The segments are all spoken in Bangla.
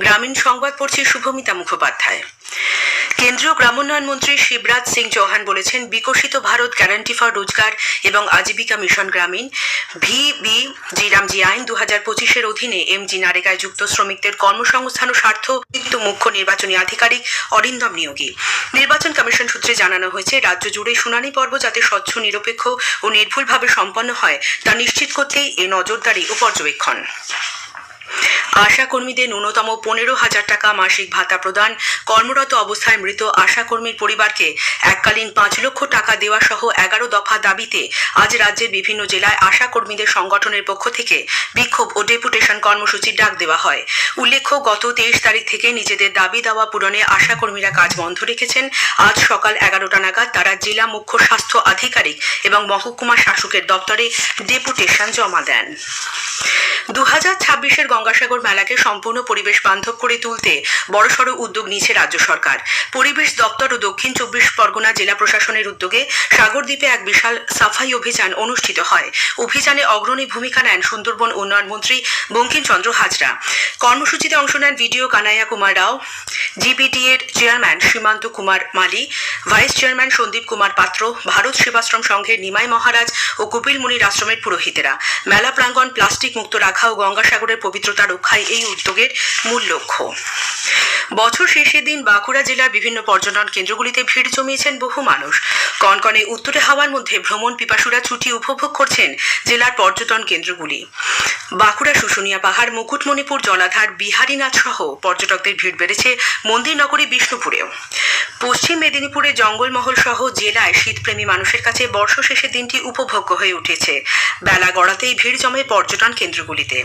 গ্রামীণ সংবাদ পড়ছি শুভমিতা মুখোপাধ্যায়। কেন্দ্রীয় গ্রামোন্নয়ন মন্ত্রী শিবরাজ সিং চৌহান বলেছেন, বিকশিত ভারত গ্যারান্টি ফর রোজগার এবং আজীবিকা মিশন গ্রামীণ VBG আইন 2025-এর অধীনে MG নারেগায় যুক্ত শ্রমিকদের কর্মসংস্থান ও স্বার্থ মুখ্য নির্বাচনী আধিকারিক অরিন্দম নিয়োগী। নির্বাচন কমিশন সূত্রে জানানো হয়েছে, রাজ্য জুড়ে শুনানি পর্ব যাতে স্বচ্ছ, নিরপেক্ষ ও নির্ভুলভাবে সম্পন্ন হয় তা নিশ্চিত করতেই এ নজরদারি ও পর্যবেক্ষণ। আশা কর্মীদের ন্যূনতম 15,000 টাকা মাসিক ভাতা প্রদান, কর্মরত অবস্থায় মৃত আশা কর্মীর পরিবারকে এককালীন 5 লক্ষ টাকা দেওয়া সহ 11 দফা দাবিতে আজ রাজ্যের বিভিন্ন জেলায় আশা কর্মীদের সংগঠনের পক্ষ থেকে বিক্ষোভ ও ডেপুটেশন কর্মসূচির ডাক দেওয়া হয়। উল্লেখ্য, গত 23 তারিখ থেকে নিজেদের দাবি দাওয়া পূরণে আশা কর্মীরা কাজ বন্ধ রেখেছেন। আজ সকাল 11টা নাগাদ তারা জেলা মুখ্য স্বাস্থ্য আধিকারিক এবং মহকুমা শাসকের দপ্তরে ডেপুটেশন জমা দেন। 2026-এর গঙ্গাসাগর মেলাকে সম্পূর্ণ পরিবেশ বান্ধব করে তুলতে বড়সড় উদ্যোগ নিয়েছে রাজ্য সরকার। পরিবেশ দপ্তর ও দক্ষিণ 24 পরগনা জেলা প্রশাসনের উদ্যোগে সাগরদ্বীপে এক বিশাল সাফাই অভিযান অনুষ্ঠিত হয়। অভিযানে অগ্রণী ভূমিকা নেন সুন্দরবন উন্নয়ন মন্ত্রী বঙ্কিমচন্দ্র হাজরা। কর্মসূচিতে অংশ নেন ভিডিও কানাইয়া কুমার রাও, GPT এর চেয়ারম্যান সীমান্ত কুমার মালি, ভাইস চেয়ারম্যান সন্দীপ কুমার পাত্র, ভারত সেবাশ্রম সংঘের নিমাই মহারাজ ও কপিল মুনির আশ্রমের পুরোহিতেরা। মেলা প্রাঙ্গণ প্লাস্টিক মুক্ত রাখা ও গঙ্গাসাগরের পবিত্রতা রক্ষাই এই উদ্যোগের মূল লক্ষ্য। বছর শেষের দিন বাঁকুড়া জেলার বিভিন্ন পর্যটন কেন্দ্রগুলিতে ভিড় জমিয়েছেন বহু মানুষ। কনকনে উত্তরে হাওয়ার মধ্যে ভ্রমণ পিপাসুরা ছুটি উপভোগ করছেন জেলার পর্যটন কেন্দ্রগুলি। বাঁকুড়া শুশুনিয়া পাহাড়, মুকুটমণিপুর জলাধার, বিহারীনাথ সহ পর্যটকদের ভিড় বেড়েছে মন্দিরনগরী বিষ্ণুপুরেও। পশ্চিম মেদিনীপুরে জঙ্গলমহল সহ জেলায় শীতপ্রেমী মানুষের কাছে বর্ষ শেষের দিনটি উপভোগ্য হয়ে উঠেছে। বেলা গড়াতেই ভিড় জমে পর্যটন কেন্দ্রগুলিতে।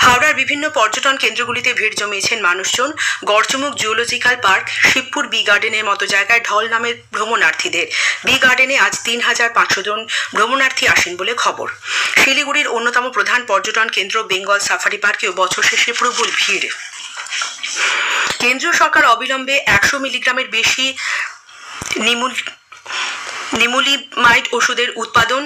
হাওড়ার বিভিন্ন পর্যটন কেন্দ্রগুলিতে ভিড় জমিয়েছেন মানুষজন। গড়চমুখ জুওলজিক্যাল পার্ক, শিবপুর বি গার্ডেনের মতো জায়গায় ঢল নামের ভ্রমণার্থীদের। বি গার্ডেনে আজ 3,500 জন ভ্রমণার্থী আসেন বলে খবর। শিলিগুড়ির অন্যতম প্রধান পর্যটন কেন্দ্র বেঙ্গল সাফারি পার্কেও বছর শেষে প্রবল ভিড়। কেন্দ্রীয় সরকার অবিলম্বে 100 মিলিগ্রামের বেশি নিমুলিমাইড ওষুধের উৎপাদন,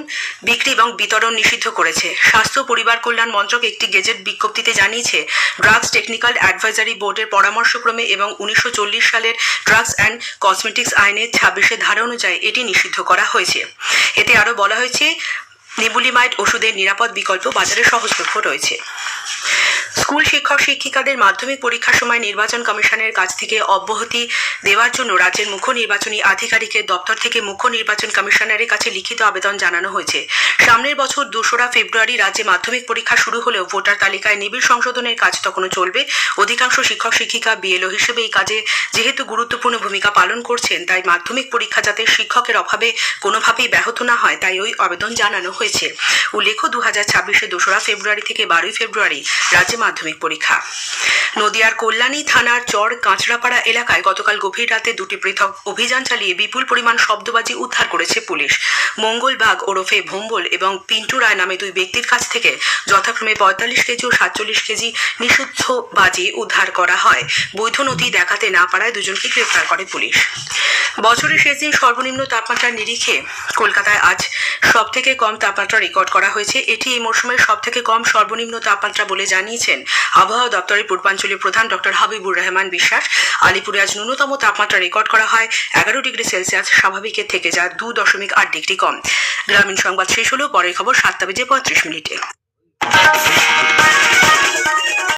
বিক্রি এবং বিতরণ নিষিদ্ধ করেছে। স্বাস্থ্য পরিবার কল্যাণ মন্ত্রক একটি গেজেট বিজ্ঞপ্তিতে জানিয়েছে, ড্রাগস টেকনিক্যাল অ্যাডভাইজারি বোর্ডের পরামর্শক্রমে এবং 1940 সালের ড্রাগস অ্যান্ড কসমেটিক্স আইনের 26 ধারা অনুযায়ী এটি নিষিদ্ধ করা হয়েছে। এতে আরও বলা হয়েছে, নিবুলিমাইড ওষুধের নিরাপদ বিকল্প বাজারে সহজলভ্য রয়েছে। স্কুল শিক্ষক শিক্ষিকাদের মাধ্যমিক পরীক্ষার সময় নির্বাচন কমিশনের কাছ থেকে অব্যাহতি দেওয়ার জন্য রাজ্যের মুখ্য নির্বাচনী আধিকারিকের দপ্তর থেকে মুখ্য নির্বাচন কমিশনারের কাছে লিখিত আবেদন জানানো হয়েছে। সামনের বছর 2রা ফেব্রুয়ারি রাজ্যে মাধ্যমিক পরীক্ষা শুরু হলেও ভোটার তালিকায় নিবিড় সংশোধনের কাজ তখনও চলবে। অধিকাংশ শিক্ষক শিক্ষিকা BLO হিসেবে এই কাজে যেহেতু গুরুত্বপূর্ণ ভূমিকা পালন করছেন, তাই মাধ্যমিক পরীক্ষা যাতে শিক্ষকের অভাবে কোনোভাবেই ব্যাহত না হয়, তাই ওই আবেদন জানানো হয়েছে। উল্লেখ্য, 2026-এর 2রা ফেব্রুয়ারি থেকে 12ই ফেব্রুয়ারি রাজ্যে মাধ্যমিক পরীক্ষা। নদিয়ার কল্যাণী থানার চর কাঁচরাপাড়া এলাকায় গতকাল গভীর রাতে 2টি পৃথক অভিযান চালিয়ে বিপুল পরিমাণ শব্দবাজি উদ্ধার করেছে পুলিশ। মঙ্গল বাগ ওরফে ভোম্বল এবং পিন্টু রায় নামে 2 ব্যক্তির কাছ থেকে যথাক্রমে 45 কেজি ও 47 কেজি নিষিদ্ধ বাজি উদ্ধার করা হয়। বৈধ নথি দেখাতে না পারায় দুজনকে গ্রেফতার করে পুলিশ। বছরের শেষ দিন সর্বনিম্ন তাপমাত্রার নিরিখে কলকাতায় আজ সবথেকে কম তাপমাত্রা রেকর্ড করা হয়েছে। এটি এই মৌসুমের সবথেকে কম সর্বনিম্ন তাপমাত্রা বলে জানিয়েছেন আবহাওয়া দপ্তরের পূর্বাঞ্চলীয় প্রধান ডক্টর হাবিবুর রহমান বিশ্বাস। আলিপুরে আজ ন্যূনতম তাপমাত্রা রেকর্ড করা হয় 11 ডিগ্রি সেলসিয়াস, স্বাভাবিকের থেকে যা 2.8 ডিগ্রি কম। গ্রামীণ সংবাদ শেষ হলো। পরের খবর 7:35 মিনিটে।